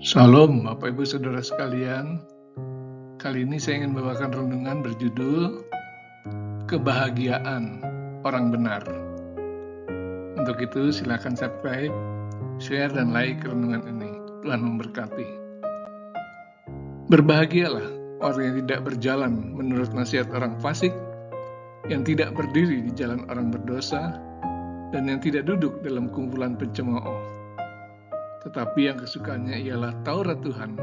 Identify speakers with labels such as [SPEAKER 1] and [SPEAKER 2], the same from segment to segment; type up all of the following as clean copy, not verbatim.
[SPEAKER 1] Shalom Bapak Ibu Saudara sekalian. Kali ini saya ingin membawakan renungan berjudul Kebahagiaan Orang Benar. Untuk itu silakan subscribe, share dan like renungan ini. Tuhan memberkati. Berbahagialah orang yang tidak berjalan menurut nasihat orang fasik, yang tidak berdiri di jalan orang berdosa, dan yang tidak duduk dalam kumpulan pencemooh. Tetapi yang kesukaannya ialah Taurat Tuhan,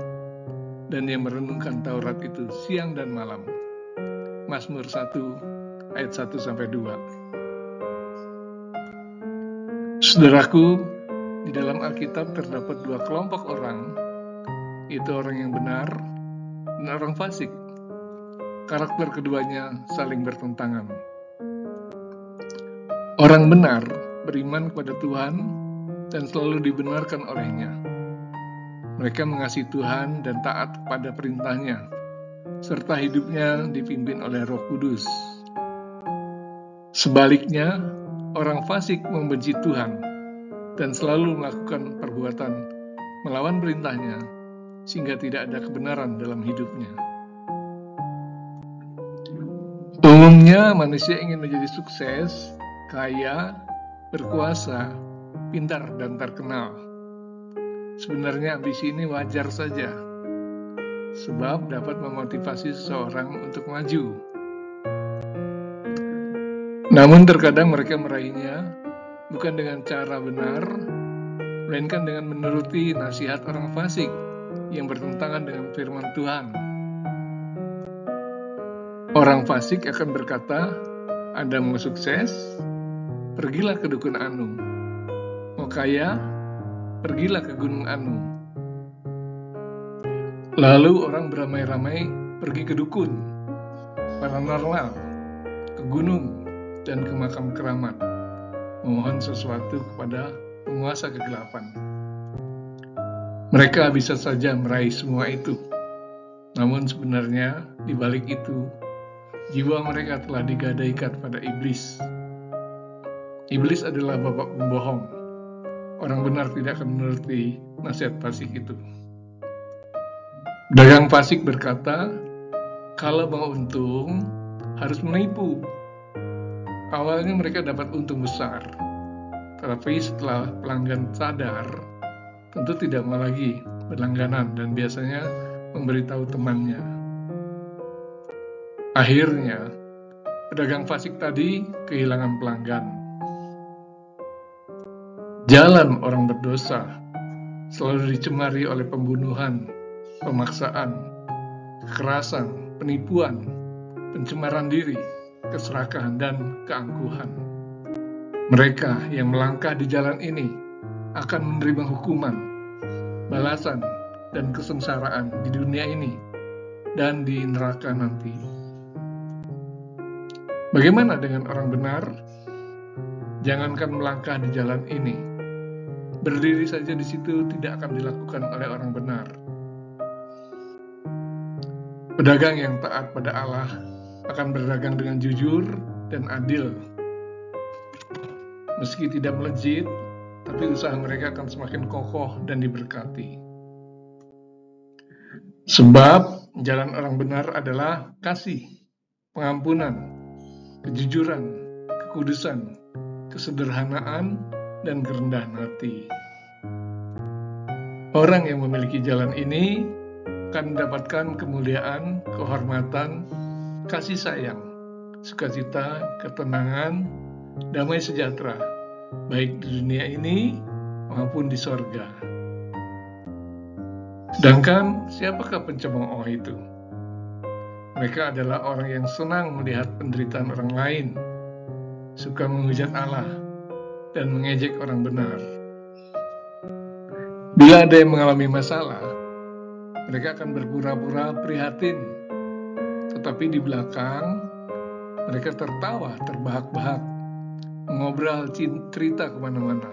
[SPEAKER 1] dan yang merenungkan Taurat itu siang dan malam. Mazmur 1 ayat 1-2. Saudaraku, di dalam Alkitab terdapat dua kelompok orang, yaitu orang yang benar dan orang fasik. Karakter keduanya saling bertentangan. Orang benar beriman kepada Tuhan dan selalu dibenarkan olehnya. Mereka mengasihi Tuhan dan taat kepada perintahnya, serta hidupnya dipimpin oleh Roh Kudus. Sebaliknya, orang fasik membenci Tuhan dan selalu melakukan perbuatan melawan perintahnya, sehingga tidak ada kebenaran dalam hidupnya. Umumnya manusia ingin menjadi sukses, kaya, berkuasa, pintar dan terkenal. Sebenarnya ambisi ini wajar saja, sebab dapat memotivasi seseorang untuk maju. Namun terkadang mereka meraihnya bukan dengan cara benar, melainkan dengan menuruti nasihat orang fasik yang bertentangan dengan firman Tuhan. Orang fasik akan berkata, "Anda mau sukses? Pergilah ke dukun Anu. Mau kaya? Pergilah ke Gunung Anu." Lalu orang beramai-ramai pergi ke dukun, paranormal, ke gunung, dan ke makam keramat, memohon sesuatu kepada penguasa kegelapan. Mereka bisa saja meraih semua itu, namun sebenarnya di balik itu, jiwa mereka telah digadaikan pada iblis. Iblis adalah bapak pembohong. Orang benar tidak akan menuruti nasihat fasik itu. Pedagang fasik berkata, kalau mau untung, harus menipu. Awalnya mereka dapat untung besar, tetapi setelah pelanggan sadar, tentu tidak mau lagi berlangganan dan biasanya memberitahu temannya. Akhirnya, pedagang fasik tadi kehilangan pelanggan. Jalan orang berdosa selalu dicemari oleh pembunuhan, pemaksaan, kekerasan, penipuan, pencemaran diri, keserakahan, dan keangkuhan. Mereka yang melangkah di jalan ini akan menerima hukuman, balasan, dan kesengsaraan di dunia ini dan di neraka nanti. Bagaimana dengan orang benar? Jangankan melangkah di jalan ini, berdiri saja di situ tidak akan dilakukan oleh orang benar. Pedagang yang taat pada Allah akan berdagang dengan jujur dan adil. Meski tidak melejit, tapi usaha mereka akan semakin kokoh dan diberkati. Sebab jalan orang benar adalah kasih, pengampunan, kejujuran, kekudusan, kesederhanaan, dan kerendahan hati. Orang yang memiliki jalan ini akan mendapatkan kemuliaan, kehormatan, kasih sayang, sukacita, ketenangan, damai sejahtera, baik di dunia ini maupun di sorga. Sedangkan siapakah pencemooh itu? Mereka adalah orang yang senang melihat penderitaan orang lain, suka menghujat Allah, dan mengejek orang benar. Bila ada yang mengalami masalah, mereka akan berpura-pura prihatin, tetapi di belakang mereka tertawa terbahak-bahak, mengobrol cerita kemana-mana.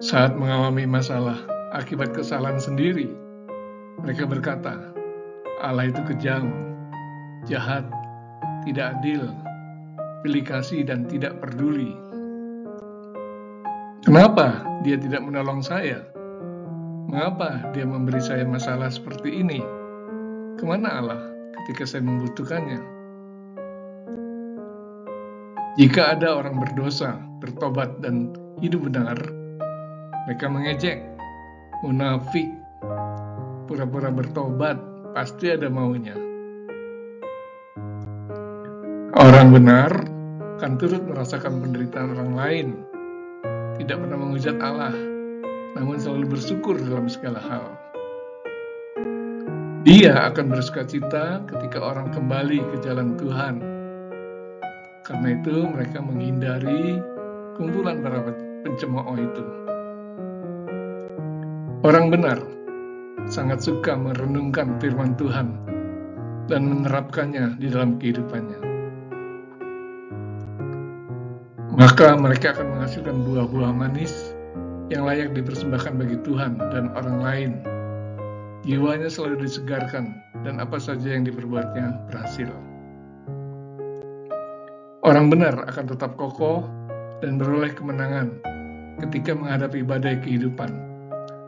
[SPEAKER 1] Saat mengalami masalah akibat kesalahan sendiri, mereka berkata, Allah itu kejam, jahat, tidak adil, pilih kasih dan tidak peduli. Kenapa dia tidak menolong saya? Mengapa dia memberi saya masalah seperti ini? Kemana Allah ketika saya membutuhkannya? Jika ada orang berdosa, bertobat, dan hidup benar, mereka mengejek, munafik, pura-pura bertobat, pasti ada maunya. Orang benar akan turut merasakan penderitaan orang lain, tidak pernah menghujat Allah, namun selalu bersyukur dalam segala hal. Dia akan bersukacita ketika orang kembali ke jalan Tuhan. Karena itu mereka menghindari kumpulan para pencemooh itu. Orang benar sangat suka merenungkan firman Tuhan dan menerapkannya di dalam kehidupannya. Maka mereka akan menghasilkan buah-buah manis yang layak dipersembahkan bagi Tuhan dan orang lain. Jiwanya selalu disegarkan dan apa saja yang diperbuatnya berhasil. Orang benar akan tetap kokoh dan beroleh kemenangan ketika menghadapi badai kehidupan,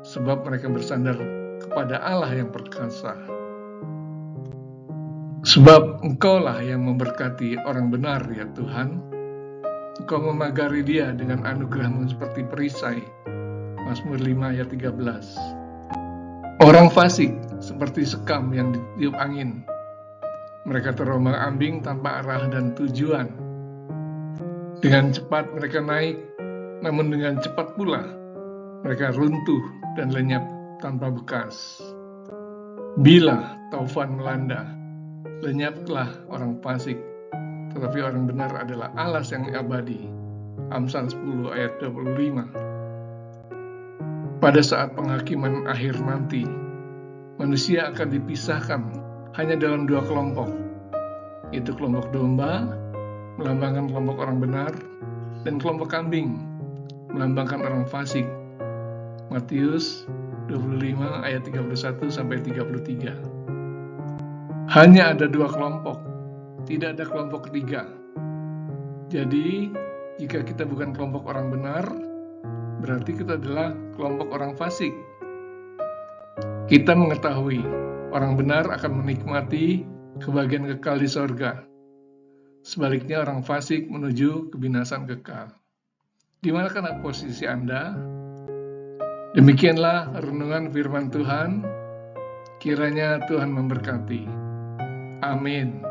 [SPEAKER 1] sebab mereka bersandar kepada Allah yang perkasa. Sebab Engkaulah yang memberkati orang benar, ya Tuhan. Engkau memagari dia dengan anugerah-Mu seperti perisai. Mazmur 5 ayat 13. Orang fasik seperti sekam yang ditiup angin. Mereka terombang-ambing tanpa arah dan tujuan. Dengan cepat mereka naik, namun dengan cepat pula mereka runtuh dan lenyap tanpa bekas. Bila taufan melanda, lenyaplah orang fasik, tetapi orang benar adalah alas yang abadi. Amsal 10 ayat 25. Pada saat penghakiman akhir nanti, manusia akan dipisahkan hanya dalam dua kelompok, yaitu kelompok domba, melambangkan kelompok orang benar, dan kelompok kambing, melambangkan orang fasik. Matius 25 ayat 31-33. Hanya ada dua kelompok, tidak ada kelompok ketiga. Jadi, jika kita bukan kelompok orang benar, berarti kita adalah kelompok orang fasik. Kita mengetahui orang benar akan menikmati kebahagiaan kekal di sorga. Sebaliknya orang fasik menuju kebinasan kekal. Di manakah posisi Anda? Demikianlah renungan firman Tuhan. Kiranya Tuhan memberkati. Amin.